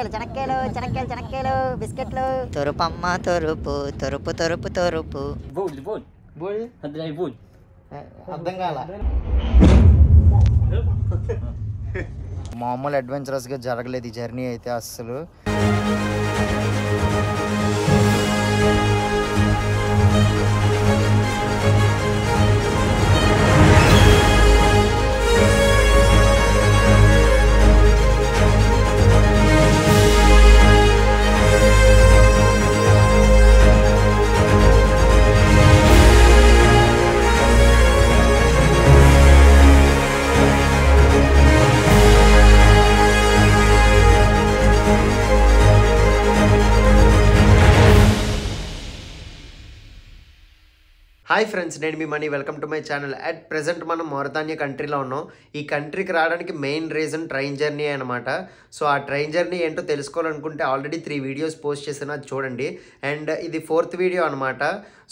చెనక్కాయలు చెనక్కాయలు చెనక్కాయలు చెనక్కాయలు బిస్కెట్లు తొరుపమ్మ తొరుపు తొరుపు తొరుపు తొరుపు అర్థం కాల మామూలు అడ్వెంచరస్గా జరగలేదు ఈ జర్నీ అయితే అస్సలు. హాయ్ ఫ్రెండ్స్, నేను మీ Mani. Welcome to my channel. At present మనం మౌరితానియా కంట్రీలో ఉన్నాం. ఈ కంట్రీకి రావడానికి మెయిన్ రీజన్ ట్రైన్ జర్నీ అనమాట. సో ఆ ట్రైన్ జర్నీ ఏంటో తెలుసుకోవాలనుకుంటే ఆల్రెడీ 3 వీడియోస్ పోస్ట్ చేశాను, అది చూడండి. అండ్ ఇది 4th వీడియో అనమాట.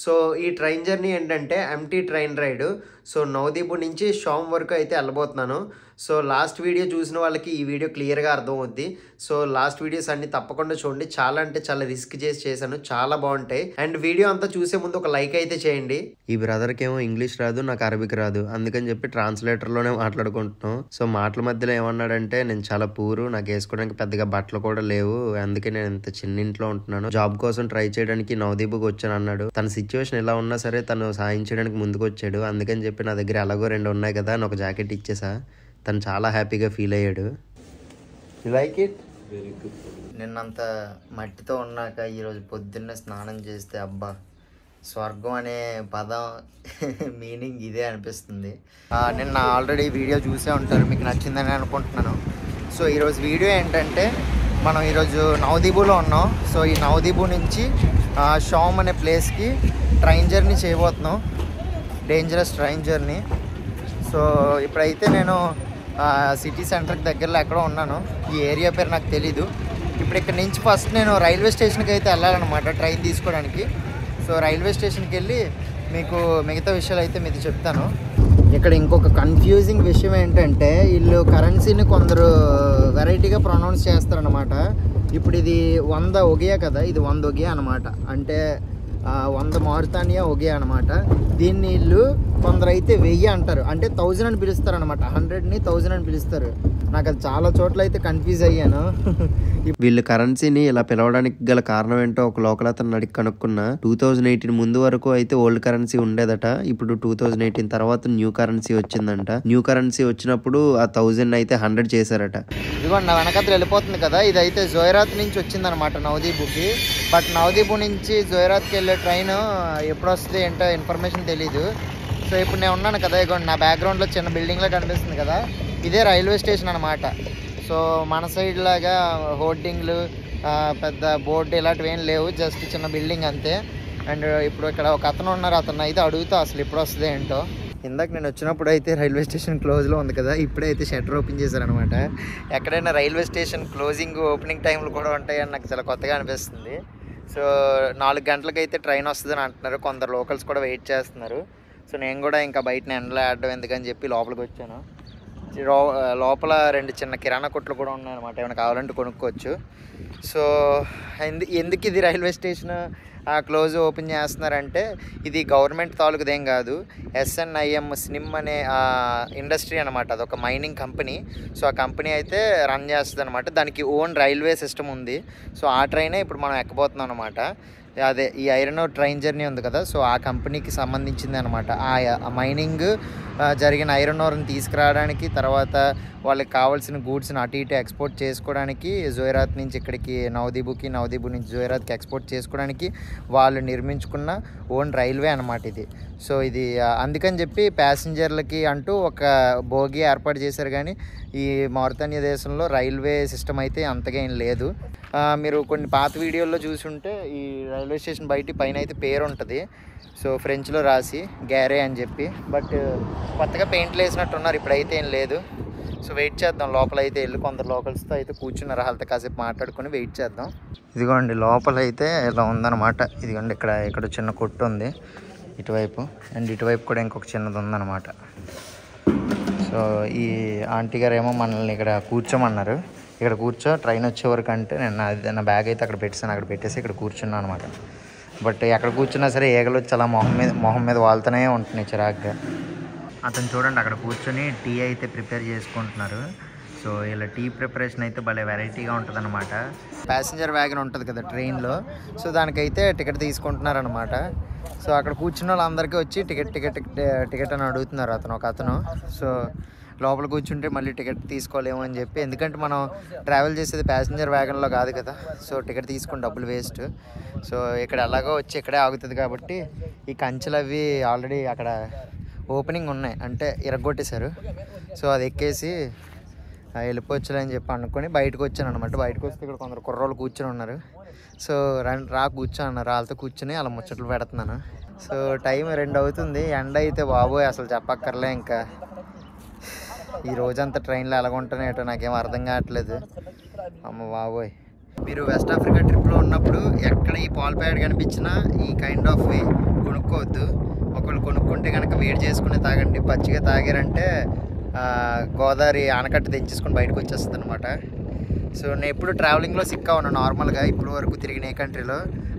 సో ఈ ట్రైన్ జర్నీ ఏంటంటే empty train ride. So Navdeep నుంచి షామ్ వరకు అయితే వెళ్ళబోతున్నాను. సో లాస్ట్ వీడియో చూసిన వాళ్ళకి ఈ వీడియో క్లియర్గా అర్థమవుద్ది. సో లాస్ట్ వీడియోస్ అన్ని తప్పకుండా చూడండి. చాలా అంటే చాలా రిస్క్ చేశాను, చాలా బాగుంటాయి. అండ్ వీడియో అంతా చూసే ముందు ఒక లైక్ అయితే చేయండి. ఈ బ్రదర్కి ఏమో ఇంగ్లీష్ రాదు, నాకు అరబిక్ రాదు, అందుకని చెప్పి ట్రాన్స్లేటర్లోనే మాట్లాడుకుంటున్నాం. సో మాటల మధ్యలో ఏమన్నాడంటే, నేను చాలా పూరు, నాకు వేసుకోవడానికి పెద్దగా బట్టలు కూడా లేవు, అందుకే నేను ఇంత చిన్న ఇంట్లో ఉంటున్నాను, జాబ్ కోసం ట్రై చేయడానికి నవదీపుకి వచ్చాను అన్నాడు. తన సిచ్యువేషన్ ఎలా ఉన్నా సరే తను సాయం చేయడానికి ముందుకు వచ్చాడు. అందుకని చెప్పి నా దగ్గర అలాగో 2 ఉన్నాయి కదా అని ఒక జాకెట్ ఇచ్చేసా. తను చాలా హ్యాపీగా ఫీల్ అయ్యాడు. You like it? Very good. నిన్నంత మట్టితో ఉన్నాక ఈరోజు పొద్దున్నే స్నానం చేస్తే అబ్బా స్వర్గం అనే పదం మీనింగ్ ఇదే అనిపిస్తుంది. నిన్న ఆల్రెడీ వీడియో చూసే ఉంటారు, మీకు నచ్చిందని అనుకుంటున్నాను. సో ఈరోజు వీడియో ఏంటంటే, మనం ఈరోజు నవదీపులో ఉన్నాం. సో ఈ నవదీపు నుంచి షామ్ అనే ప్లేస్కి ట్రైన్ జర్నీ చేయబోతున్నాం, డేంజరస్ ట్రైన్ జర్నీ. సో ఇప్పుడైతే నేను సిటీ సెంటర్కి దగ్గరలో ఎక్కడో ఉన్నాను, ఈ ఏరియా పేరు నాకు తెలీదు. ఇప్పుడు ఇక్కడ నుంచి ఫస్ట్ నేను రైల్వే స్టేషన్కి అయితే వెళ్ళాలన్నమాట ట్రైన్ తీసుకోవడానికి. సో రైల్వే స్టేషన్కి వెళ్ళి మీకు మిగతా విషయాలు అయితే మీకు చెప్తాను. ఇక్కడ ఇంకొక కన్ఫ్యూజింగ్ విషయం ఏంటంటే, వీళ్ళు కరెన్సీని కొందరు వెరైటీగా ప్రొనౌన్స్ చేస్తారనమాట. ఇప్పుడు ఇది 100 ఒగియా కదా, ఇది 100 ఒగియా అనమాట. అంటే 100 మౌరితానియా ఒగియా అనమాట. దీన్ని వీళ్ళు కొందరు అయితే 1000 అంటారు, అంటే 1000 అని పిలుస్తారు అనమాట. 100ని 1000 అని పిలుస్తారు. నాకు అది చాలా చోట్ల అయితే కన్ఫ్యూజ్ అయ్యాను. వీళ్ళు కరెన్సీని ఇలా పిలవడానికి గల కారణం ఏంటో ఒక లోకల్ అతను అడిగి కనుక్కున్నా. 2018 ముందు వరకు అయితే ఓల్డ్ కరెన్సీ ఉండేదట. ఇప్పుడు 2018 తర్వాత న్యూ కరెన్సీ వచ్చిందంట. న్యూ కరెన్సీ వచ్చినప్పుడు ఆ 1000 అయితే 100 చేశారట. ఇదిగో నా వెనకత్ర వెళ్ళిపోతుంది కదా, ఇదైతే జోయిరాత్ నుంచి వచ్చిందనమాట నవదీపుకి. బట్ నవదీపు నుంచి జోయిరాత్కి వెళ్ళే ట్రైన్ ఎప్పుడు వస్తుంది ఏంటో ఇన్ఫర్మేషన్ తెలీదు. సో ఇప్పుడు నేను ఉన్నాను కదా, ఇగో నా బ్యాక్గ్రౌండ్లో చిన్న బిల్డింగ్లో కనిపిస్తుంది కదా, ఇదే రైల్వే స్టేషన్ అనమాట. సో మన సైడ్ లాగా హోర్డింగ్లు పెద్ద బోర్డు ఇలాంటివి ఏం లేవు, జస్ట్ చిన్న బిల్డింగ్ అంతే. అండ్ ఇప్పుడు ఇక్కడ ఒక అతను ఉన్నారు, అతను అయితే అడుగుతా అసలు ఎప్పుడు వస్తుంది ఏంటో. ఇందాక నేను వచ్చినప్పుడు అయితే రైల్వే స్టేషన్ క్లోజ్లో ఉంది కదా, ఇప్పుడైతే షట్టర్ ఓపెన్ చేశారనమాట. ఎక్కడైనా రైల్వే స్టేషన్ క్లోజింగ్ ఓపెనింగ్ టైంలు కూడా ఉంటాయని నాకు చాలా కొత్తగా అనిపిస్తుంది. సో 4 గంటలకైతే ట్రైన్ వస్తుందని అంటున్నారు, కొందరు లోకల్స్ కూడా వెయిట్ చేస్తున్నారు. సో నేను కూడా ఇంకా బయటని ఎండలో ఆడడం ఎందుకని చెప్పి లోపలికి వచ్చాను. లోపల 2 చిన్న కిరాణా కొట్లు కూడా ఉన్నాయన్నమాట, ఏమైనా కావాలంటే కొనుక్కోవచ్చు. సో ఎందుకు ఇది రైల్వే స్టేషన్ క్లోజ్ ఓపెన్ చేస్తున్నారంటే, ఇది గవర్నమెంట్ తాలూకుదేం కాదు, SNIM స్నిమ్ అనే ఇండస్ట్రీ అనమాట. అదొక మైనింగ్ కంపెనీ. సో ఆ కంపెనీ అయితే రన్ చేస్తుంది అనమాట, దానికి ఓన్ రైల్వే సిస్టమ్ ఉంది. సో ఆ ట్రైనే ఇప్పుడు మనం ఎక్కబోతున్నాం అనమాట. అదే ఈ ఐరన్ ఓర్ ట్రైన్ జర్నీ ఉంది కదా, సో ఆ కంపెనీకి సంబంధించింది అనమాట. ఆ మైనింగ్ జరిగిన ఐరన్ ఓర్ని తీసుకురావడానికి, తర్వాత వాళ్ళకి కావాల్సిన గూడ్స్ని అటు ఇటు ఎక్స్పోర్ట్ చేసుకోవడానికి, జోయిరాత్ నుంచి ఇక్కడికి నవదీపుకి, నవదీపు నుంచి జోయిరాత్కి ఎక్స్పోర్ట్ చేసుకోవడానికి వాళ్ళు నిర్మించుకున్న ఓన్ రైల్వే అనమాట ఇది. సో ఇది అందుకని చెప్పి ప్యాసింజర్లకి అంటూ ఒక బోగి ఏర్పాటు చేశారు. కానీ ఈ మౌరితానియా దేశంలో రైల్వే సిస్టమ్ అయితే అంతగా ఏం లేదు. మీరు కొన్ని పాత వీడియోల్లో చూసుంటే ఈ రైల్వే స్టేషన్ బయట పైన అయితే పేరు ఉంటుంది, సో ఫ్రెంచ్లో రాసి గ్యారే అని చెప్పి. బట్ కొత్తగా పెయింట్లు వేసినట్టున్నారు, ఇప్పుడైతే ఏం లేదు. సో వెయిట్ చేద్దాం, లోపల అయితే వెళ్ళి కొందరు లోకల్స్తో అయితే కూర్చున్నారు, వాళ్ళతో కాసేపు మాట్లాడుకొని వెయిట్ చేద్దాం. ఇదిగోండి లోపల అయితే ఇలా ఉందన్నమాట. ఇదిగోండి ఇక్కడ చిన్న కొట్టు ఉంది ఇటువైపు, అండ్ ఇటువైపు కూడా ఇంకొక చిన్నది ఉందన్నమాట. సో ఈ ఆంటీ గారు ఏమో మనల్ని ఇక్కడ కూర్చోమన్నారు. ఇక్కడ కూర్చో ట్రైన్ వచ్చే వరకు అంటే నేను నా బ్యాగ్ అయితే అక్కడ పెట్టేసాను, అక్కడ పెట్టేసి ఇక్కడ కూర్చున్నాను అనమాట. బట్ ఎక్కడ కూర్చున్నా సరే ఈగలు వచ్చి అలా మొహం మీద వాళ్తూనే ఉంటున్నాయి చిరాగ్గా. అతను చూడండి అక్కడ కూర్చొని టీ అయితే ప్రిపేర్ చేసుకుంటున్నారు. సో ఇలా టీ ప్రిపరేషన్ అయితే భలే వెరైటీగా ఉంటుంది అనమాట. ప్యాసింజర్ వ్యాగన్ ఉంటుంది కదా ట్రైన్లో, సో దానికైతే టికెట్ తీసుకుంటున్నారనమాట. సో అక్కడ కూర్చున్న వాళ్ళందరికీ వచ్చి టికెట్ అని అడుగుతున్నారు ఒక అతను. సో లోపల కూర్చుంటే మళ్ళీ టికెట్ తీసుకోలేము అని చెప్పి, ఎందుకంటే మనం ట్రావెల్ చేసేది ప్యాసింజర్ వ్యాగన్లో కాదు కదా, సో టికెట్ తీసుకుని డబ్బులు వేస్ట్. సో ఇక్కడ ఎలాగో వచ్చి ఇక్కడే ఆగుతుంది కాబట్టి ఈ కంచెలు అవి ఆల్రెడీ అక్కడ ఓపెనింగ్ ఉన్నాయి, అంటే ఇరగొట్టేశారు. సో అది ఎక్కేసి వెళ్ళిపోవచ్చులే అని చెప్పి అనుకొని బయటకు వచ్చాను అనమాట. బయటకు వస్తే ఇక్కడ కొందరు కుర్రోళ్ళు కూర్చొని ఉన్నారు. సో రా కూర్చో అన్నారు, వాళ్ళతో కూర్చొని అలా ముచ్చట్లు పెడుతున్నాను. సో టైం 2 అవుతుంది. ఎండ అయితే బాబోయ్ అసలు చెప్పక్కర్లే. ఇంకా ఈ రోజంతా ట్రైన్లో ఎలాగుంటానేటో నాకేం అర్థం కావట్లేదు. అమ్మ బాబోయ్. మీరు వెస్ట్ ఆఫ్రికా ట్రిప్లో ఉన్నప్పుడు ఎక్కడ ఈ పాల్ ప్యాడ్ కనిపించినా ఈ కైండ్ ఆఫ్ కొనుక్కోవద్దు. ఒకళ్ళు కొనుక్కుంటే కనుక వేడి చేసుకుని తాగండి. పచ్చిగా తాగారంటే గోదావరి ఆనకట్ట తెంచేసుకొని బయటకు వచ్చేస్తుంది అనమాట. సో నేను ఎప్పుడు ట్రావెలింగ్లో సిక్కా ఉన్నాను నార్మల్గా ఇప్పుడు వరకు తిరిగిన ఏ కంట్రీలో.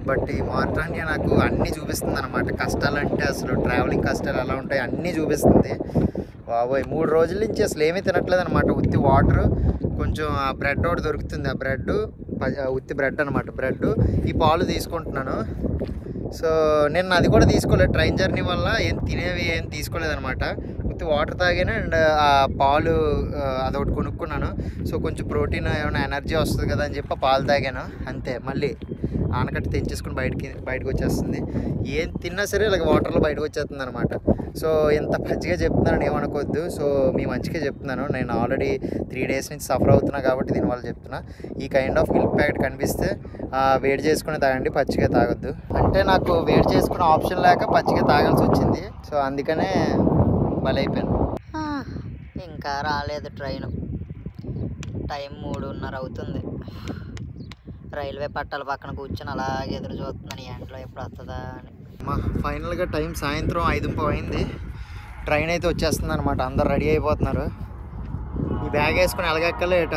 బట్ ఈ మారిటానియా నాకు అన్నీ చూపిస్తుంది అనమాట. కష్టాలు అంటే అసలు ట్రావెలింగ్ కష్టాలు ఎలా ఉంటాయి అన్నీ చూపిస్తుంది. బాబోయ్ 3 రోజుల నుంచి అసలు ఏమీ తినట్లేదు అనమాట. ఉత్తి వాటర్, కొంచెం ఆ బ్రెడ్ ఒకటి దొరుకుతుంది, ఆ బ్రెడ్ ఉత్తి బ్రెడ్ అనమాట. బ్రెడ్ ఈ పాలు తీసుకుంటున్నాను. సో నేను అది కూడా తీసుకోలేదు ట్రైన్ జర్నీ వల్ల, తినేవి ఏం తీసుకోలేదు అనమాట. ఉత్తి వాటర్ తాగాను అండ్ ఆ పాలు అదొకటి కొనుక్కున్నాను. సో కొంచెం ప్రోటీన్ ఏమైనా ఎనర్జీ వస్తుంది కదా అని చెప్పి పాలు తాగాను అంతే. మళ్ళీ ఆనకట్ట తెంచేసుకుని బయటకు వచ్చేస్తుంది. ఏం తిన్నా సరే ఇలాగ వాటర్లో బయటకు వచ్చేస్తుంది అనమాట. సో ఇంత పచ్చిగా చెప్తున్నాను ఏమనుకోవద్దు. సో మీ మంచిగా చెప్తున్నాను. నేను ఆల్రెడీ 3 days నుంచి సఫర్ అవుతున్నా కాబట్టి దీనివల్ల చెప్తున్నా. ఈ కైండ్ ఆఫ్ మిల్క్ ప్యాకెట్ కనిపిస్తే వేడి చేసుకుని తాగండి, పచ్చిగా తాగొద్దు. అంటే నాకు వేడి చేసుకునే ఆప్షన్ లేక పచ్చిగా తాగాల్సి వచ్చింది. సో అందుకనే బలైపోయాను. ఇంకా రాలేదు ట్రైన్. టైం 3:30 అవుతుంది. రైల్వే పట్టాల పక్కన కూర్చొని అలాగే ఎదురు చూస్తున్నాను ఎండలో ఎప్పుడు వస్తుందా అని. ఫైనల్గా టైం సాయంత్రం 5:30 అయింది. ట్రైన్ అయితే వచ్చేస్తుంది అనమాట. అందరు రెడీ అయిపోతున్నారు. ఈ బ్యాగ్ వేసుకొని ఎలాగెక్కలే ఏట.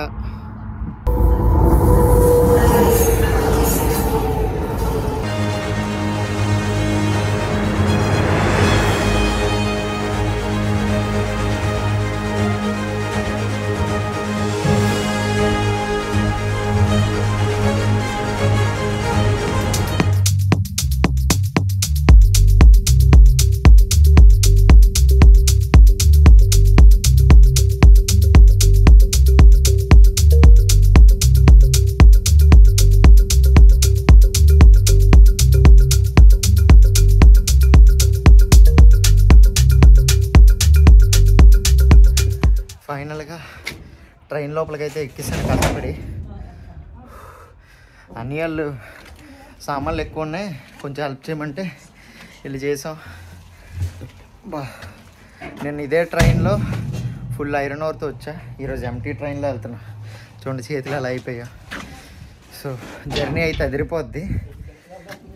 ఫైనల్గా ట్రైన్ లోపలికైతే ఎక్కిస్తాను కష్టపడి. అన్ని వాళ్ళు సామాన్లు ఎక్కువ ఉన్నాయి, కొంచెం హెల్ప్ చేయమంటే వెళ్ళి చేసాం. నేను ఇదే ట్రైన్లో ఫుల్ ఐరన్ ఓవర్తో వచ్చా. ఈరోజు ఎంటీ ట్రైన్లో వెళ్తున్నా. చూడండి చేతులు అలా అయిపోయా. సో జర్నీ అయితే అదిరిపోద్ది.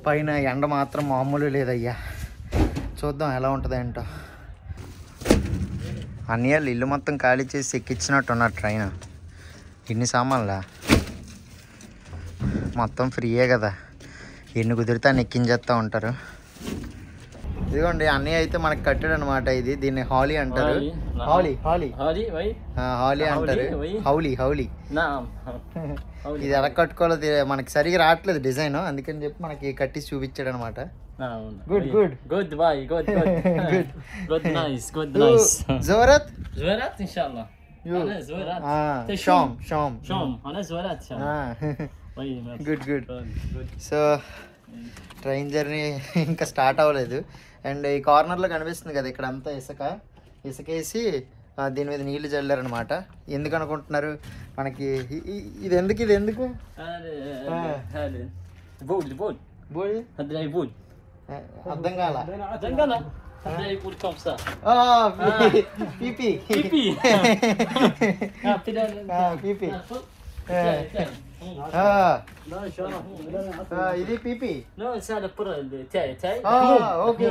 పైన ఎండ మాత్రం మామూలు లేదయ్యా. చూద్దాం ఎలా ఉంటుంది ఏంటో. అన్నయ్యలు ఇల్లు మొత్తం ఖాళీ చేసి ఎక్కించినట్టున్నారు ట్రైన్. ఇన్ని సామాన్లా మొత్తం ఫ్రీయే కదా, ఎన్ని కుదిరితే అన్ని ఎక్కించేస్తూ ఉంటారు. ఇదిగోండి అన్నయ్య అయితే మనకు కట్టాడు అనమాట. దీన్ని హాలీ అంటారు. హాలీ అంటారు. హౌలీ ఇది ఎలా కట్టుకోవాలో మనకి సరిగా రావట్లేదు డిజైన్, అందుకని చెప్పి మనకి కట్టి చూపించాడు అనమాట. Good. Nice. زورت ان شاء الله. انا زورات. شوم انا زورات ان شاء الله. Good. So train journey ఇంకా స్టార్ట్ అవ్వలేదు. అండ్ ఈ కార్నర్లో కనిపిస్తుంది కదా, ఇక్కడ అంతా ఇసుకేసి దీని మీద నీళ్లు చల్లారనమాట. ఎందుకు అనుకుంటున్నారు? మనకి ఇది ఎందుకు అర్థం కాల. పీపీ ఇది పీపీ. Okay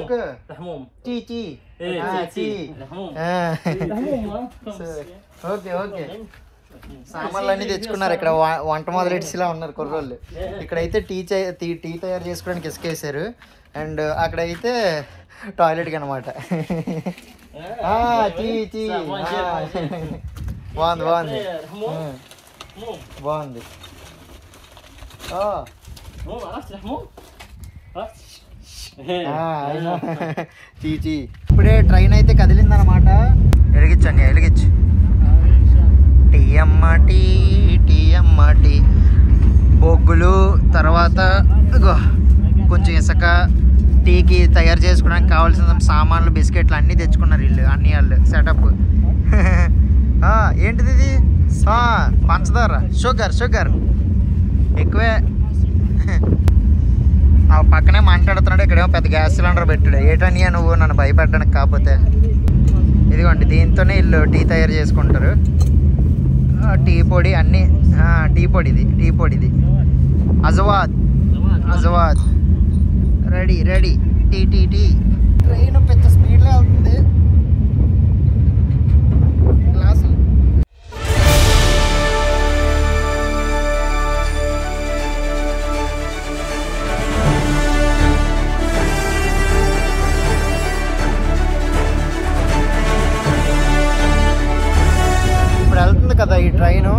okay. సామాన్లు అన్నీ తెచ్చుకున్నారు. ఇక్కడ వంట మొదలెట్టిలా ఉన్నారు కుర్రోళ్ళు. ఇక్కడైతే టీ తయారు చేసుకోవడానికి ఇసుకేసారు. అండ్ అక్కడైతే టాయిలెట్కి అనమాట. బాగుంది బాగుంది బాగుంది. చీచి. ఇప్పుడే ట్రైన్ అయితే కదిలిందనమాట. ఎలిగించండి ఎలిగించు. టీఎంఆర్టీ టీఎంఆర్టీ బొగ్గులు, తర్వాత కొంచెం ఇసుక, టీకి తయారు చేసుకోవడానికి కావాల్సిన సామాన్లు, బిస్కెట్లు అన్నీ తెచ్చుకున్నారు వీళ్ళు. అన్ని వాళ్ళు సెటప్. ఏంటిది ఇది? పంచదార, షుగర్ ఎక్కువే. ఆ పక్కనే మాట్లాడుతున్నాడు. ఇక్కడేమో పెద్ద గ్యాస్ సిలిండర్ పెట్టాడు. ఏటనియా నువ్వు నన్ను భయపెట్టడానికి? కాకపోతే ఇదిగోండి, దీంతోనే వీళ్ళు టీ తయారు చేసుకుంటారు. టీ పొడి అన్నీ. టీ పొడిది అజవాద్ రెడీ టీ. ట్రైన్ పెద్ద స్పీడ్లో వెళ్తుంది. గ్లాసులు ఇప్పుడు వెళ్తుంది కదా ఈ ట్రైను.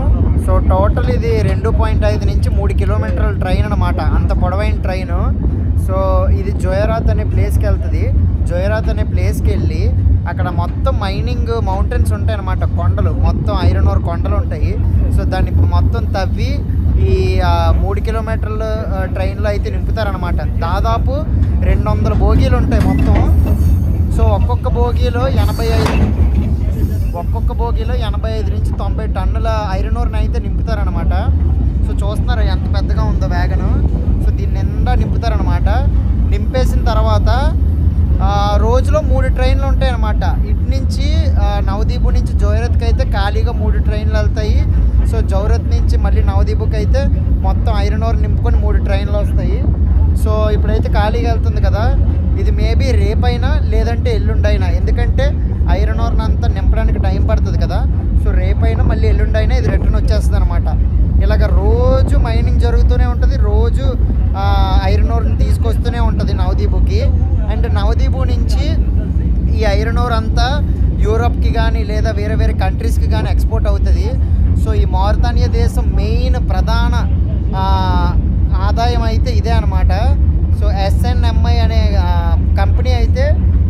సో టోటల్ ఇది 2.5 నుంచి 3 కిలోమీటర్ల ట్రైన్ అనమాట. అంత పొడవైన ట్రైను. సో ఇది జోయరాత్ అనే ప్లేస్కి వెళ్తుంది. జోయరాత్ అనే ప్లేస్కి వెళ్ళి అక్కడ మొత్తం మైనింగ్ మౌంటైన్స్ ఉంటాయి అన్నమాట. కొండలు, మొత్తం ఐరన్ ఓర్ కొండలు ఉంటాయి. సో దాన్ని మొత్తం తవ్వి ఈ 3 కిలోమీటర్ల ట్రైన్లో అయితే నింపుతారనమాట. దాదాపు 200 బోగీలు ఉంటాయి మొత్తం. సో ఒక్కొక్క బోగీలో 85 నుంచి 90 టన్నుల ఐరన్ ఓర్ని అయితే నింపుతారనమాట. సో చూస్తున్నారు ఎంత పెద్దగా ఉందో వ్యాగను. సో దీన్ని నిండా నింపుతారనమాట. నింపేసిన తర్వాత రోజులో 3 ట్రైన్లు ఉంటాయి అన్నమాట. ఇటు నుంచి నవదీపు నుంచి జోయరత్కి అయితే ఖాళీగా 3 ట్రైన్లు వెళ్తాయి. సో జోయరత్ నుంచి మళ్ళీ నవదీపుకి అయితే మొత్తం ఐరన్ ఓర్ నింపుకొని 3 ట్రైన్లు వస్తాయి. సో ఇప్పుడైతే ఖాళీగా వెళ్తుంది కదా. ఇది మేబీ రేపైనా లేదంటే ఎల్లుండైనా, ఎందుకంటే ఐరన్ ఓర్ని అంతా నింపడానికి టైం పడుతుంది కదా. సో రేపైనా మళ్ళీ ఎల్లుండైనా ఇది రిటర్న్ వచ్చేస్తుంది అనమాట. ఇలాగ రోజు మైనింగ్ జరుగుతూనే ఉంటుంది. రోజు ఐరన్ ఓర్ని తీసుకొస్తూనే ఉంటుంది నవదీపుకి. అండ్ నవదీపు నుంచి ఈ ఐరన్ ఓర్ అంతా యూరోప్కి కానీ లేదా వేరే వేరే కంట్రీస్కి కానీ ఎక్స్పోర్ట్ అవుతుంది. సో ఈ మారితానియా దేశం మెయిన్ ప్రధాన ఆదాయం అయితే ఇదే అనమాట. సో SNMI అనే కంపెనీ అయితే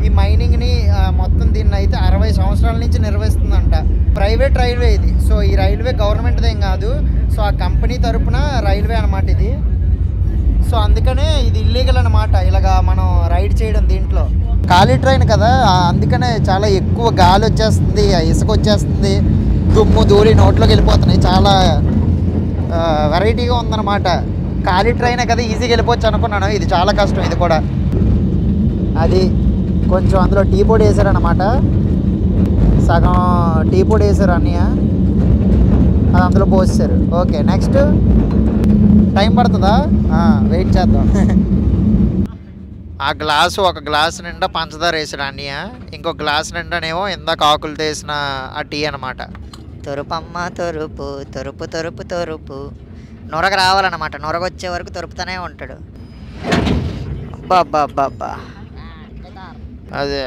ఈ మైనింగ్ని మొత్తం దీన్ని అయితే 60 సంవత్సరాల నుంచి నిర్వహిస్తుందంట. ప్రైవేట్ రైల్వే ఇది. సో ఈ రైల్వే గవర్నమెంట్ది ఏం కాదు. సో ఆ కంపెనీ తరపున రైల్వే అనమాట ఇది. సో అందుకనే ఇది ఇల్లీగల్ అనమాట ఇలాగా మనం రైడ్ చేయడం. దీంట్లో ఖాళీ ట్రైన్ కదా, అందుకనే చాలా ఎక్కువ గాలి వచ్చేస్తుంది, ఇసుక వచ్చేస్తుంది, దుమ్ము ధూళి నోట్లోకి వెళ్ళిపోతున్నాయి. చాలా వెరైటీగా ఉందన్నమాట. ఖాళీ ట్రైనే కదా, ఈజీగా వెళ్ళిపోవచ్చు అనుకున్నాను. ఇది చాలా కష్టం. ఇది కూడా అది కొంచెం అందులో టీ పొడి వేసారనమాట. సగం టీ పొడి వేసారు అన్నయ్య, అది అందులో పోసారు. ఓకే, నెక్స్ట్ టైం పడుతుందా? వెయిట్ చేద్దాం. ఆ గ్లాసు, ఒక గ్లాసు నిండా పంచదార వేసాడు అన్నయ్య, ఇంకో గ్లాసు నిండానేమో ఇందాక ఆకులు తీసిన ఆ టీ అనమాట. తొరుపమ్మ తొరుపు తొరుపు తొరుపు తొరుపు నొరగ రావాలన్నమాట. నొరగ వచ్చే వరకు తొరుపుతూనే ఉంటాడు. బాబా అదే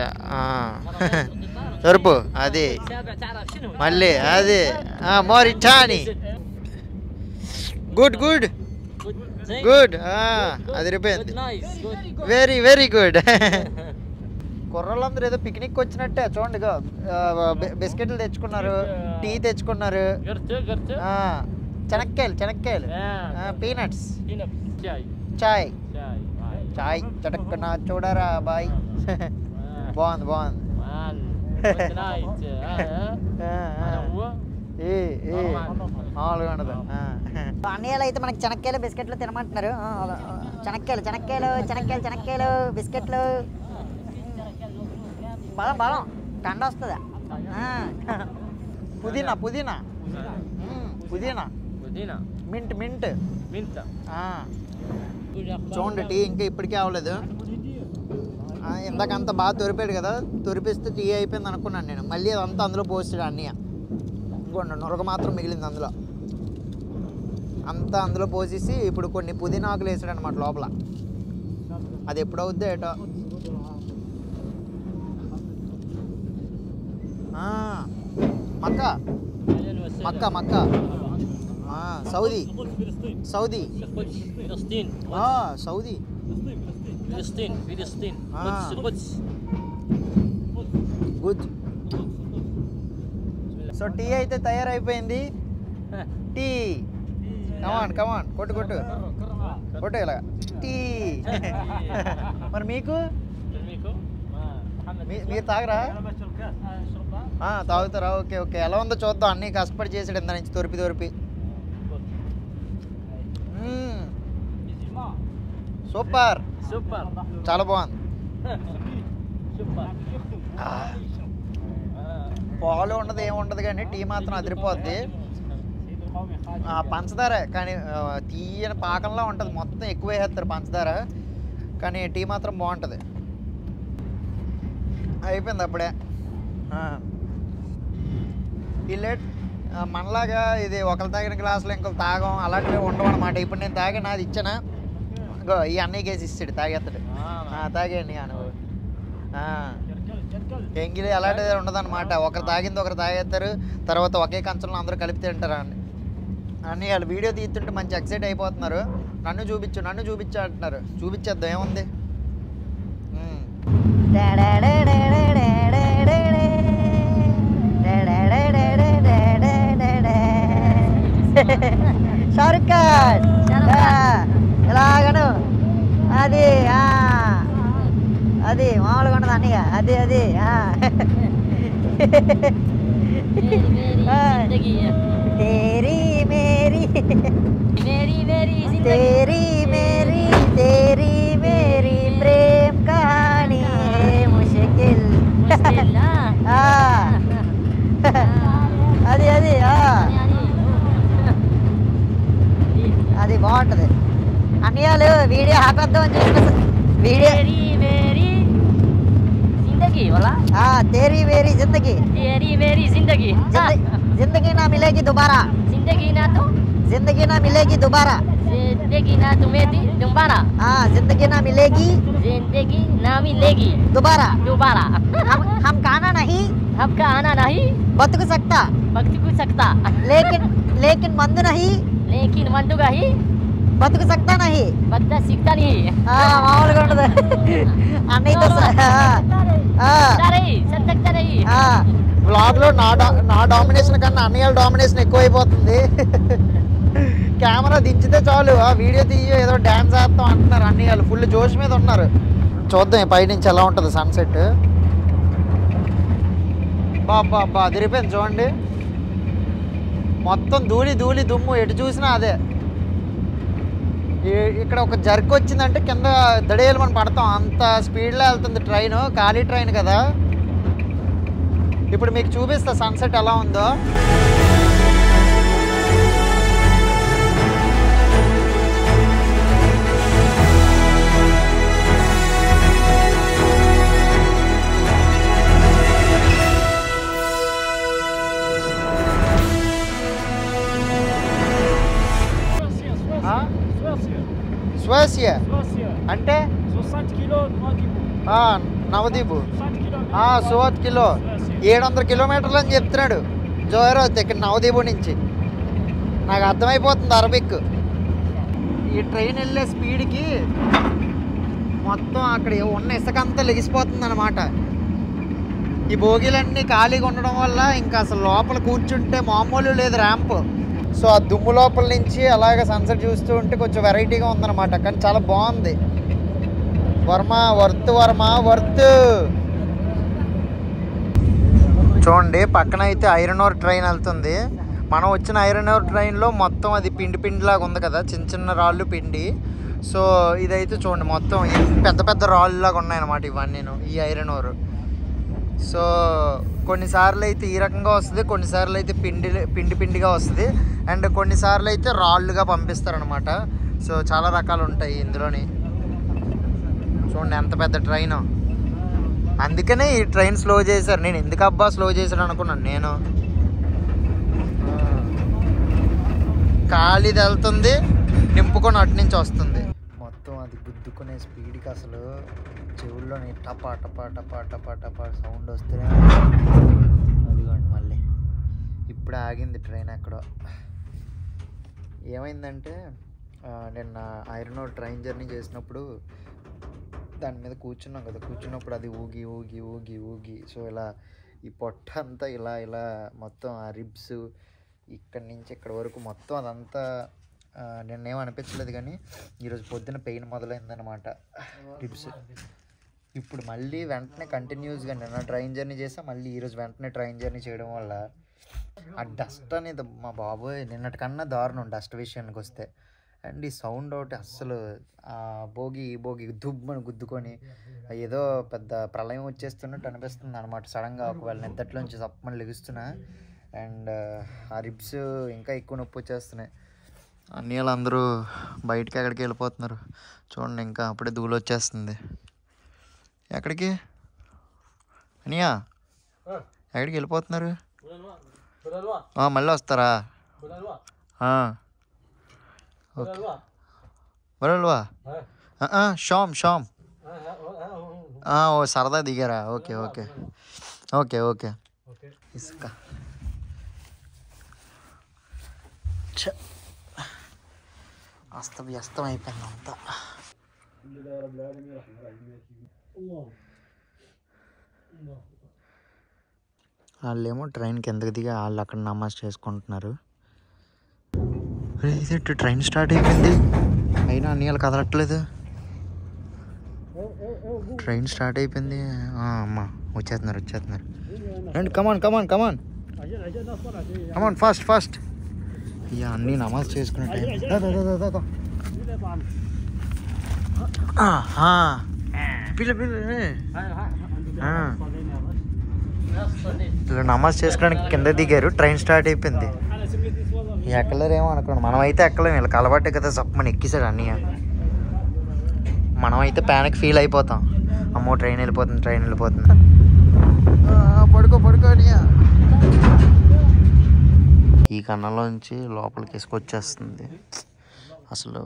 తొరుపు, అది మళ్ళీ అది మోర్ ఇచ్చాని. గుడ్ గుడ్ గుడ్, అది రిపోయింది. Very very good. కుర్రోళ్ళందరూ ఏదో పిక్నిక్ వచ్చినట్టే చూడండి. బిస్కెట్లు తెచ్చుకున్నారు, టీ తెచ్చుకున్నారు, చెనక్కాయలు, పీనట్స్, చాయ్ చటక్కున చూడరా బాయ్. బాగుంది మామూలుగా ఉండదు. అన్నయ్యలు అయితే మనకి చెనక్కాయలు బిస్కెట్లు తినమంటున్నారు. చెనక్కాయలు బిస్కెట్లు బలం కండ వస్తుందా? పుదీనా మింట్ చూడండి. టీ ఇంకా ఇప్పటికే అవ్వలేదు. ఇందాక అంత బాగా తొరిపాడు కదా, తొరిపిస్తే టీ అయిపోయింది అనుకున్నాను నేను. మళ్ళీ అదంతా అందులో పోస్తాడు అన్నయ్య. ఇంకోండి నొరగ మాత్రం మిగిలింది అందులో. అంతా అందులో పోసేసి ఇప్పుడు కొన్ని పుదీనా ఆకులు వేసాడు అనమాట లోపల. అది ఎప్పుడవుద్దో ఏటో. Mecca Mecca Mecca Saudi Saudi Saudi good. So tea అయితే తయారైపోయింది. టీ కమాన్ కమాన్ కొట్టు కొట్టు కొట్టు ఇలా టీ. మరి మీకు మీరు తాగరా? తాగుతారా? Okay okay. ఎలా ఉందో చూద్దాం. అన్నీ కష్టపడి చేసాడు ఇంత నుంచి తొరిపి తొరిపి. సూపర్ సూపర్ చాలా బాగుంది. పాలు ఉండదు ఏముండదు కానీ టీ మాత్రం అదిరిపోద్ది. పంచదార కానీ తీయని పాకంలా ఉంటుంది. మొత్తం ఎక్కువ వేసేస్తారు పంచదార, కానీ టీ మాత్రం బాగుంటుంది. అయిపోయింది అప్పుడే. వీళ్ళే మనలాగా ఇది ఒకరు తాగిన గ్లాసులో ఇంకొకరు తాగం అలాంటివి ఉండవు అనమాట. ఇప్పుడు నేను తాగి నాది ఇచ్చానా ఈ అన్నయ్యకి వేసి ఇస్తాడు తాగేస్తాడు. తాగేయండి నువ్వు. ఎంగిలి అలాంటిది ఉండదన్నమాట. ఒకరు తాగింది ఒకరు తాగేస్తారు, తర్వాత ఒకే కంచంలో అందరూ కలిపి తింటారు అని వాళ్ళు వీడియో తీస్తుంటే మంచి ఎక్సైట్ అయిపోతున్నారు. నన్ను చూపించు అంటున్నారు. చూపించేద్దాం ఏముంది. షారుఖ్ ఖాన్ ఎలాగను అది అది మామూలుగా ఉండదు అన్నయ్య. అది అది तेरी मेरी तेरी मेरी तेरी मेरी प्रेम कहानी है मुश्किल. అది అది అది బాగుంటుంది. అన్నయ్యలు వీడియో ఆపేద్దామని చూస్తున్నారు. వీడియో तेरी मेरी जिंदगी जिंदगी ना मिलेगी दोबारा जिंदगी ना मिलेगी दोबारा जिंदगी ना मिलेगी दोबारा हम खाना नहीं बतक सकता लेकिन मंद नहीं బతుకు సక్తా నహీ మామూలుగా ఉండదు అన్నయ్యతో. బ్లాగ్ లో నా డామినేషన్ కన్నా అన్నయ్య డామినేషన్ ఎక్కువైపోతుంది. కెమెరా దించితే చాలు వీడియో తీయ ఏదో డ్యాన్స్ వేస్తాం అంటున్నారు అన్నయ్యలు. ఫుల్ జోష్ మీద ఉన్నారు. చూద్దాం పైనుంచి ఎలా ఉంటుంది సన్సెట్. బాబా అదిరిపోయింది చూడండి. మొత్తం ధూళి ధూళి దుమ్ము ఎటు చూసినా అదే. ఇక్కడ ఒక జర్క్ వచ్చిందంటే కింద దడేలు మనం పడతాం. అంత స్పీడ్లో వెళ్తుంది ట్రైన్. ఖాళీ ట్రైన్ కదా. ఇప్పుడు మీకు చూపిస్తా సన్సెట్ ఎలా ఉందో. స్వేసియా అంటే నవదీపు 100 కిలో 700 కిలోమీటర్లు అని చెప్తున్నాడు జోహరాత్ ఇక్కడ నవదీపు నుంచి. నాకు అర్థమైపోతుంది అరబిక్. ఈ ట్రైన్ వెళ్ళే స్పీడ్కి మొత్తం అక్కడ ఉన్న ఇసుకంతా లెగిసిపోతుంది అనమాట. ఈ బోగీలన్నీ ఖాళీగా ఉండడం వల్ల ఇంకా అసలు లోపల కూర్చుంటే మామూలు లేదు ర్యాంప్. సో ఆ దుమ్ము లోపల నుంచి అలాగే సన్సెట్ చూస్తూ ఉంటే కొంచెం వెరైటీగా ఉందన్నమాట. కానీ చాలా బాగుంది. వర్మ చూడండి పక్కన అయితే ఐరన్ ఓర్ ట్రైన్ వెళ్తుంది. మనం వచ్చిన ఐరన్ ఓర్ ట్రైన్లో మొత్తం అది పిండి లాగా ఉంది కదా, చిన్న చిన్న రాళ్ళు పిండి. సో ఇదైతే చూడండి మొత్తం పెద్ద పెద్ద రాళ్ళు లాగా ఉన్నాయన్నమాట ఇవన్నీ ఈ ఐరన్ ఓర్. సో కొన్నిసార్లు అయితే ఈ రకంగా వస్తుంది, కొన్నిసార్లు అయితే పిండిగా వస్తుంది, అండ్ కొన్నిసార్లు అయితే రాళ్ళుగా పంపిస్తారనమాట. సో చాలా రకాలు ఉంటాయి ఇందులోని. చూడండి ఎంత పెద్ద ట్రైన్. అందుకనే ఈ ట్రైన్ స్లో చేశారు. నేను ఎందుకు అబ్బా స్లో చేశాను అనుకున్నాను నేను. ఖాళీది వెళ్తుంది, నింపుకొని అటు నుంచి వస్తుంది. మొత్తం అది గుద్దుకునే స్పీడ్కి అసలు చెవుల్లోని టపా టపా టపా టపా టపా సౌండ్ వస్తూనే అదిగోండి. మళ్ళీ ఇప్పుడు ఆగింది ట్రైన్ ఎక్కడో. ఏమైందంటే నిన్న ఐరన్ ఓర్ ట్రైన్ జర్నీ చేసినప్పుడు దాని మీద కూర్చున్నాం కదా, కూర్చున్నప్పుడు అది ఊగి ఊగి ఊగి ఊగి సో ఇలా ఈ పొట్ట అంతా ఇలా ఇలా మొత్తం ఆ రిబ్స్ ఇక్కడి నుంచి ఇక్కడ వరకు మొత్తం అదంతా నిన్నేం అనిపించలేదు. కానీ ఈరోజు పొద్దున పెయిన్ మొదలైందనమాట రిబ్స్. ఇప్పుడు మళ్ళీ వెంటనే కంటిన్యూస్గా నిన్న ట్రైన్ జర్నీ చేసా, మళ్ళీ ఈరోజు వెంటనే ట్రైన్ జర్నీ చేయడం వల్ల ఆ డస్ట్ అనేది మా బాబోయ్ నిన్నటికన్నా దారుణం డస్ట్ విషయానికి వస్తే. అండ్ ఈ సౌండ్ ఒకటి అస్సలు భోగి భోగి దుబ్బని గుద్దుకొని ఏదో పెద్ద ప్రళయం వచ్చేస్తున్నట్టు అనిపిస్తుంది అనమాట సడన్గా. ఒకవేళ నిద్దట్లోంచి సప్పమని లెగుస్తున్నా అండ్ ఆ రిబ్స్ ఇంకా ఎక్కువ నొప్పి వచ్చేస్తున్నాయి. అన్నయ్యలు అందరూ బయటికి ఎక్కడికి వెళ్ళిపోతున్నారు చూడండి. ఇంకా అప్పుడే ధూళి వచ్చేస్తుంది. ఎక్కడికి అన్నయ్య ఎక్కడికి వెళ్ళిపోతున్నారు? మళ్ళీ వస్తారా? బరల్వా షామ్ షామ్ ఓ సరదా దిగారా? Okay okay okay okay. ఇసుక అస్తవ్యస్తం అయిపోయింది అంతా. వాళ్ళేమో ట్రైన్ కిందకి దిగి వాళ్ళు అక్కడ నమాజ్ చేసుకుంటున్నారు. ఇదేంటి ట్రైన్ స్టార్ట్ అయిపోయింది అయినా అన్నయ్యలు కదలట్లేదు. ట్రైన్ స్టార్ట్ అయిపోయింది. అమ్మా వచ్చేస్తున్నారు వచ్చేస్తున్నారు. రండి కమాన్ కమాన్ కమాన్ కమాన్ ఫాస్ట్ ఫాస్ట్. ఇక అన్నీ నమాజ్ చేసుకునే టైం. పిల్ల పిల్ల ఇలా నమాజ్ చేసుకోవడానికి కింద దిగారు. ట్రైన్ స్టార్ట్ అయిపోయింది. ఎక్కలేరేమో అనుకున్నాను. మనమైతే ఎక్కలేము, వీళ్ళకి అలవాటే కదా సప్పమని ఎక్కిసాడు అన్నయ్య. మనమైతే ప్యానిక్ ఫీల్ అయిపోతాం. అమ్మో ట్రైన్ వెళ్ళిపోతుంది ట్రైన్ వెళ్ళిపోతుంది. పడుకో పడుకో అన్నయ్య. ఈ కన్నంలోంచి లోపలికి తీసుకొచ్చేస్తుంది. అసలు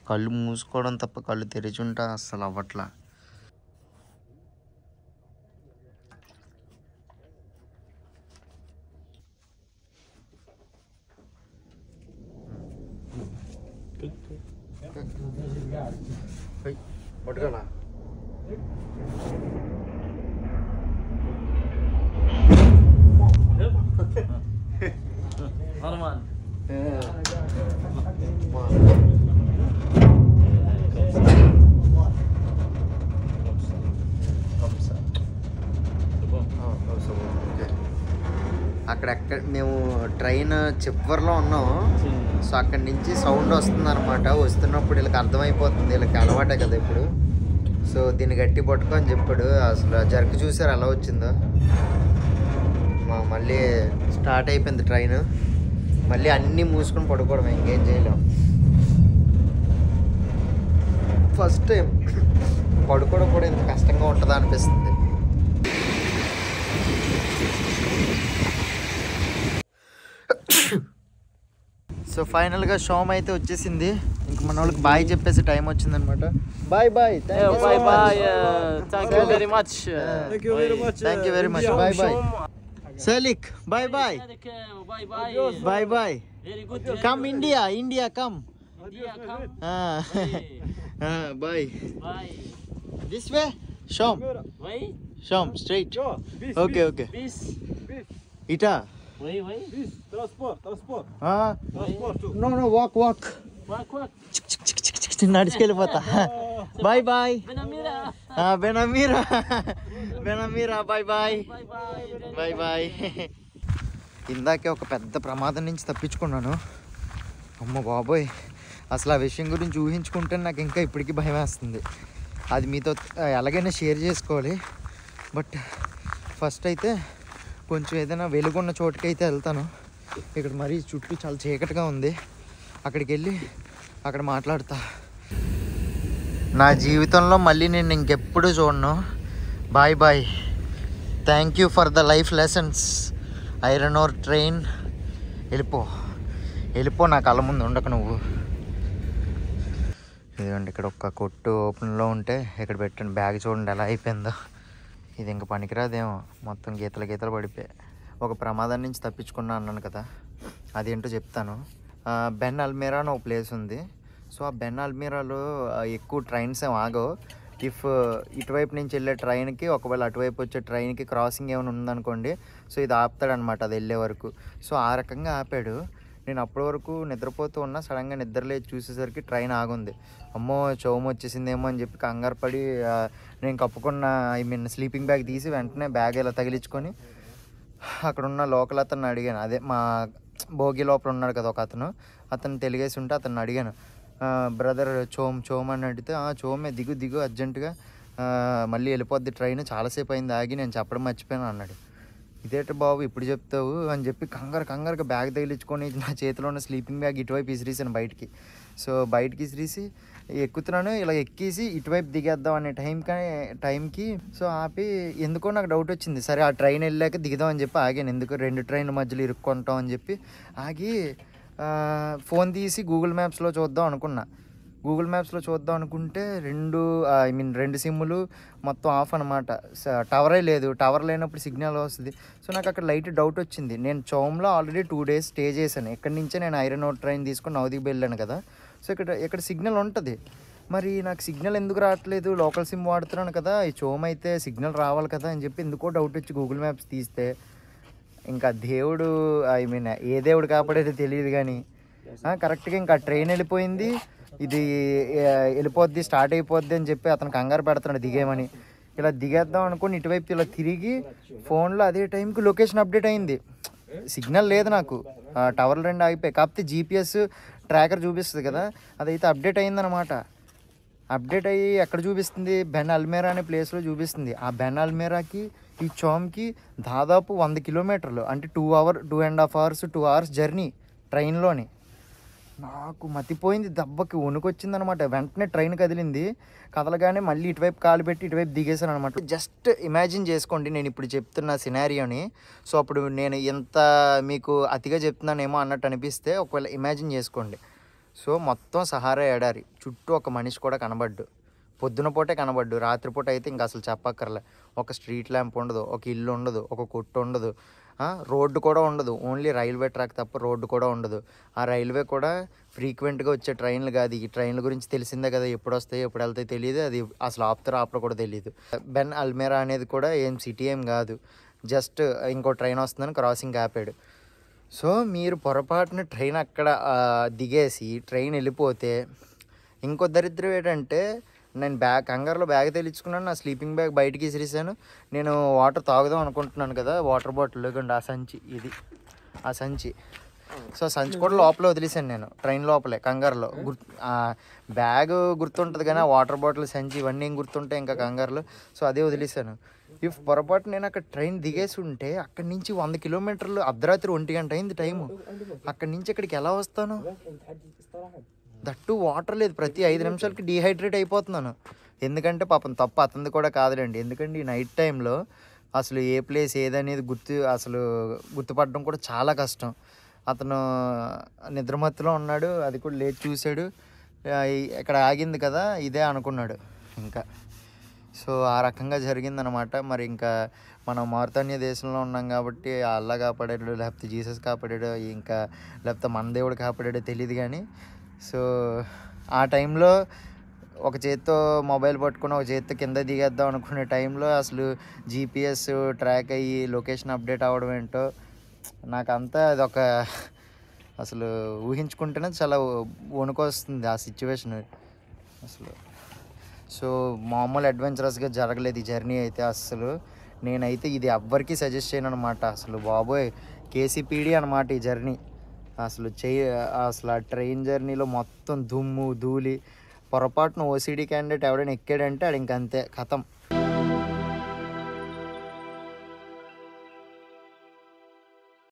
కళ్ళు మూసుకోవడం తప్ప కళ్ళు తెరిచుంటా అసలు అవ్వట్లా. పట్టుకోనా అక్కడెక్కడ మేము ట్రైన్ చివరిలో ఉన్నాం. సో అక్కడి నుంచి సౌండ్ వస్తుంది అనమాట. వస్తున్నప్పుడు వీళ్ళకి అర్థమైపోతుంది, వీళ్ళకి అలవాటే కదా ఇప్పుడు. సో దీన్ని గట్టి పట్టుకో అని చెప్పాడు. అసలు జర్క్ చూసారు ఎలా వచ్చిందో. మళ్ళీ స్టార్ట్ అయిపోయింది ట్రైన్. మళ్ళీ అన్నీ మూసుకొని పడుకోవడం, ఇంకేం చేయలేం. ఫస్ట్ టైం పడుకోవడం కూడా ఇంత కష్టంగా ఉంటుందా అనిపిస్తుంది. సో ఫైనల్గా షోమ్ అయితే వచ్చేసింది. ఇంక మన వాళ్ళకి బాయ్ చెప్పేసి టైం వచ్చిందనమాట. Bye bye. Bye bye. Thank you very much. Thank you very much. Bye bye. Selik, bye bye. Bye bye. Bye bye. Very good. Come India, India come. India come. Bye. Bye. This way, Shom. Why? Shom, straight. Okay, okay. Peace. Ita. Why? Transport. No, walk. Walk. నడిచికెళ్ళిపోతా. Bye bye. Benamira. Benamira bye bye. Bye bye. Bye bye. ఇందాకే ఒక పెద్ద ప్రమాదం నుంచి తప్పించుకున్నాను. అమ్మ బాబోయ్, అసలు ఆ విషయం గురించి ఊహించుకుంటే నాకు ఇంకా ఇప్పటికీ భయం వేస్తుంది. అది మీతో ఎలాగైనా షేర్ చేసుకోవాలి. బట్ ఫస్ట్ అయితే కొంచెం ఏదైనా వెలుగున్న చోటుకైతే వెళ్తాను. ఇక్కడ మరీ చుట్టూ చాలా చీకటిగా ఉంది. అక్కడికి వెళ్ళి అక్కడ మాట్లాడతా. నా జీవితంలో మళ్ళీ నేను ఇంకెప్పుడు చూడను. Bye bye. Thank you for the life lessons. Iron ore train వెళ్ళిపో. వెళ్ళిపో, నా కళ్ళ ముందు ఉండకు నువ్వు. ఇదిగోండి ఇక్కడ ఒక్క కొట్టు ఓపెన్లో ఉంటే ఇక్కడ పెట్టండి. బ్యాగ్ చూడండి ఎలా అయిపోయిందో. ఇది ఇంక పనికిరాదేమో, మొత్తం గీతలు పడిపోయాయి. ఒక ప్రమాదం నుంచి తప్పించుకున్నా అన్నాను కదా, అదేంటో చెప్తాను. బెన్ అల్మీరా అని ఒక ప్లేస్ ఉంది. సో ఆ బెన్ అల్మీరాలో ఎక్కువ ట్రైన్స్ ఏమి ఆగవు. ఇటువైపు నుంచి వెళ్ళే ట్రైన్కి, ఒకవేళ అటువైపు వచ్చే ట్రైన్కి క్రాసింగ్ ఏమైనా ఉందనుకోండి, సో ఇది ఆపుతాడనమాట అది వెళ్ళే వరకు. సో ఆ రకంగా ఆపాడు. నేను అప్పటి వరకు నిద్రపోతూ ఉన్నా, సడన్గా నిద్రలేచి చూసేసరికి ట్రైన్ ఆగుంది. అమ్మో చౌము వచ్చేసిందేమో అని చెప్పి కంగారు పడి నేను కప్పుకున్న స్లీపింగ్ బ్యాగ్ తీసి వెంటనే బ్యాగ్ ఇలా తగిలించుకొని అక్కడున్న లోకల్ అతన్ని అడిగాను. అదే మా భోగి లోపల ఉన్నాడు కదా ఒక అతను తెలిగేసి ఉంటే అతన్ని అడిగాను, బ్రదర్ చోమ్ అని అడిగితే, చోమే దిగు అర్జెంటుగా, మళ్ళీ వెళ్ళిపోద్ది ట్రైన్, చాలాసేపు అయింది ఆగి, నేను చెప్పడం మర్చిపోయాను అన్నాడు. ఇదేంటి బాబు ఇప్పుడు చెప్తావు అని చెప్పి కంగారుగా బ్యాగ్ తగిలించుకొని నా చేతిలో ఉన్న స్లీపింగ్ బ్యాగ్ ఇటువైపు విసిరేసాను బయటికి. సో బయటికి విసిరేసి ఎక్కుతున్నాను, ఇలా ఎక్కేసి ఇటువైపు దిగేద్దాం అనే టైంకి సో ఆపి ఎందుకో నాకు డౌట్ వచ్చింది. సరే ఆ ట్రైన్ వెళ్ళాక దిగుదాం అని చెప్పి ఆగాను. ఎందుకు 2 ట్రైన్ల మధ్యలో ఇరుక్కుంటాం అని చెప్పి ఆగి ఫోన్ తీసి గూగుల్ మ్యాప్స్లో చూద్దాం అనుకున్నా. గూగుల్ మ్యాప్స్లో చూద్దాం అనుకుంటే 2 సిమ్ములు మొత్తం ఆఫ్ అనమాట. టవరే లేదు. టవర్ లేనప్పుడు సిగ్నల్ వస్తుంది. సో నాకు అక్కడ లైట్ డౌట్ వచ్చింది. నేను చౌమ్లో ఆల్రెడీ 2 days స్టే చేశాను. ఇక్కడి నుంచే నేను ఐరన్ ఔట్ ట్రైన్ తీసుకొని నవదీకి వెళ్ళాను కదా. సో ఇక్కడ సిగ్నల్ ఉంటుంది. మరి నాకు సిగ్నల్ ఎందుకు రావట్లేదు, లోకల్ సిమ్ వాడుతున్నాను కదా, ఈ చోమ్ అయితే సిగ్నల్ రావాలి కదా అని చెప్పి ఎందుకో డౌట్ వచ్చి గూగుల్ మ్యాప్స్ తీస్తే ఇంకా దేవుడు ఏ దేవుడు కాపాడేది తెలియదు కానీ కరెక్ట్గా ఇంకా ట్రైన్ వెళ్ళిపోయింది. ఇది వెళ్ళిపోద్ది, స్టార్ట్ అయిపోద్ది అని చెప్పి అతను కంగారు పెడుతున్నాడు దిగేమని. ఇలా దిగేద్దాం అనుకుని ఇటువైపు ఇలా తిరిగి ఫోన్లో అదే టైంకి లొకేషన్ అప్డేట్ అయింది. సిగ్నల్ లేదు నాకు, టవర్లు 2 ఆగిపోయాయి. కాకపోతే జీపీఎస్ ట్రాకర్ చూపిస్తుంది కదా, అదైతే అప్డేట్ అయిందనమాట. అప్డేట్ అయ్యి ఎక్కడ చూపిస్తుంది, బెన్ అల్మీరా అనే ప్లేస్లో చూపిస్తుంది. ఆ బెన్ అల్మీరాకి ఈ చోమ్కి దాదాపు 100 kilometers, అంటే 2.5 hours 2 hours జర్నీ ట్రైన్లోని. నాకు మతిపోయింది, దెబ్బకి వణుకొచ్చిందనమాట. వెంటనే ట్రైన్ కదిలింది, కదలగానే మళ్ళీ ఇటువైపు కాలు పెట్టి ఇటువైపు దిగేశాను అనమాట. జస్ట్ ఇమాజిన్ చేసుకోండి నేను ఇప్పుడు చెప్తున్న సినారియోని. సో అప్పుడు నేను ఎంత మీకు అతిగా చెప్తున్నానేమో అన్నట్టు అనిపిస్తే ఒకవేళ ఇమాజిన్ చేసుకోండి. సో మొత్తం సహారా ఎడారి, చుట్టూ ఒక మనిషి కూడా కనబడ్డు. పొద్దున పూటే కనబడ్డు, రాత్రిపూట అయితే ఇంకా అసలు చెప్పక్కర్లే. ఒక స్ట్రీట్ ల్యాంప్ ఉండదు, ఒక ఇల్లు ఉండదు, ఒక కొట్టు ఉండదు, రోడ్డు కూడా ఉండదు. ఓన్లీ రైల్వే ట్రాక్ తప్ప రోడ్డు కూడా ఉండదు. ఆ రైల్వే కూడా ఫ్రీక్వెంట్గా వచ్చే ట్రైన్లు కాదు. ఈ ట్రైన్ల గురించి తెలిసిందే కదా, ఎప్పుడు వస్తాయి ఎప్పుడు వెళ్తాయి తెలియదు, అది అసలు ఆపరు కూడా తెలియదు. బెన్ అల్మీరా అనేది కూడా సిటీ ఏం కాదు, జస్ట్ ఇంకో ట్రైన్ వస్తుందని క్రాసింగ్ ఆపాడు. సో మీరు పొరపాటున ట్రైన్ అక్కడ దిగేసి ట్రైన్ వెళ్ళిపోతే ఇంకో దరిద్రం ఏంటంటే, నేను కంగారులో బ్యాగ్ తేలించుకున్నాను, నా స్లీపింగ్ బ్యాగ్ బయటికి విసిరేసాను. నేను వాటర్ తాగుదాం అనుకుంటున్నాను కదా, వాటర్ బాటిల్ లేకుండా ఆ సంచి సో సంచి కూడా లోపల వదిలేసాను నేను ట్రైన్ లోపలే కంగారులో. బ్యాగ్ గుర్తుంటుంది కానీ వాటర్ బాటిల్ సంచి ఇవన్నీ ఏం గుర్తుంటాయి ఇంకా కంగారులో. సో అదే వదిలేసాను. పొరపాటు నేను అక్కడ ట్రైన్ దిగేసి ఉంటే అక్కడి నుంచి 100 kilometers, అర్ధరాత్రి 1 గంట అయింది టైము. అక్కడి నుంచి ఇక్కడికి ఎలా వస్తాను, దట్టు వాటర్ లేదు. ప్రతి 5 నిమిషాలకి డీహైడ్రేట్ అయిపోతున్నాను. ఎందుకంటే పాపం తప్పు అతనిది కూడా కాదులేండి. ఎందుకంటే ఈ నైట్ టైంలో అసలు ఏ ప్లేస్ ఏదనేది గుర్తుపడడం కూడా చాలా కష్టం. అతను నిద్రమత్తులో ఉన్నాడు, అది కూడా లేచి చూశాడు, ఇక్కడ ఆగింది కదా ఇదే అనుకున్నాడు ఇంకా. సో ఆ రకంగా జరిగిందనమాట. మరి ఇంకా మనం మారితానియా దేశంలో ఉన్నాం కాబట్టి అల్లా కాపాడాడు, లేకపోతే జీసస్ కాపాడాడు, ఇంకా లేకపోతే మన దేవుడు కాపాడాడో తెలియదు కానీ. సో ఆ టైంలో ఒక చేత్తో మొబైల్ పట్టుకుని ఒక చేత్తో కింద దిగేద్దాం అనుకునే టైంలో అసలు జీపీఎస్ ట్రాక్ అయ్యి లొకేషన్ అప్డేట్ అవ్వడం ఏంటో నాకంతా అదొక అసలు ఊహించుకుంటేనే చాలా వణుకొస్తుంది ఆ సిచ్యువేషన్ అసలు. సో మామూలు అడ్వెంచరస్గా జరగలేదు ఈ జర్నీ అయితే అసలు. నేనైతే ఇది ఎవ్వరికీ సజెస్ట్ చేయను అనమాట. అసలు బాబోయ్ కేసీపీడీ అనమాట ఈ జర్నీ. అసలు ఆ ట్రైన్ జర్నీలో మొత్తం దుమ్ము ధూళి. పొరపాటున ఓసీడీ క్యాండిడేట్ ఎవడైనా ఎక్కాడంటే అది ఇంకంతే కథం.